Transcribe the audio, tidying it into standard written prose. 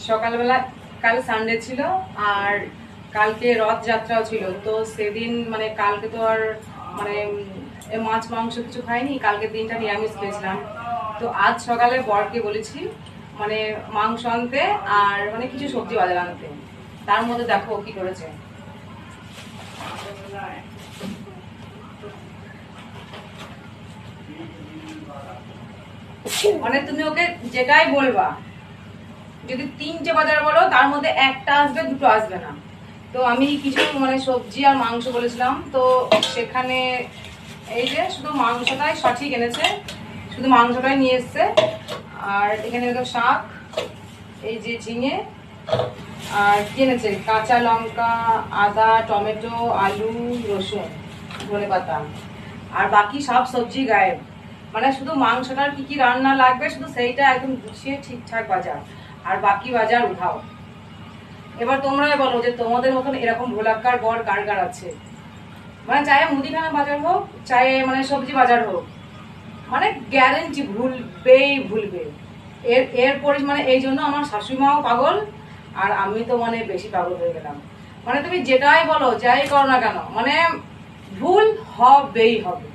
সকালবেলা কাল সানডে ছিল আর কালকে রথযাত্রাও ছিল, তো সেদিন মানে কালকে তো আর মানে মাছ মাংস কিছু খাইনি, কালকের দিনটা নিরামিষ খেয়েছিলাম। তো আজ সকালে বরকে বলেছি মানে মাংস আনতে আর মানে কিছু সবজি বাজার আনতে। তার মধ্যে দেখো কি করেছে। মানে তুমি ওকে যেটাই বলবা, যদি 3টে বাজার বলো তার মধ্যে একটা আসবে, দুটো আসবে না। তো আমি কিছু মানে সবজি আর মাংস বলেছিলাম, তো সেখানে এই যে শুধু মাংসটাই সঠিক এনেছে, শুধু মাংসটাই নিয়ে এসছে। আর এখানে শাক, এই যে ঝিঙে, আর কি এনেছে কাঁচা লঙ্কা, আদা, টমেটো, আলু, রসুন, ধনেপাতা, আর বাকি সব সবজি গায়েব। মানে শুধু মাংসটার কি কি রান্না লাগবে শুধু সেইটা একদম গুছিয়ে ঠিকঠাক বাজার, আর বাকি বাজার উঠাও। এবার তোমরাই বলো যে তোমাদের মতন এরকম ভোলাক্কার বর কার কার আছে। মানে চাहे মুদিখানা বাজার হোক, চাहे মানে সবজি বাজার হোক, মানে গ্যারেন্টি ভুলবে। এরপরে মানে এই জন্য আমার শাশুড়িমাও পাগল, আর আমি তো মানে বেশি পাগল হয়ে গেলাম। মানে তুমি যেটাই বলো, যাই করো না কেন, মানে ভুল হবেই হবে।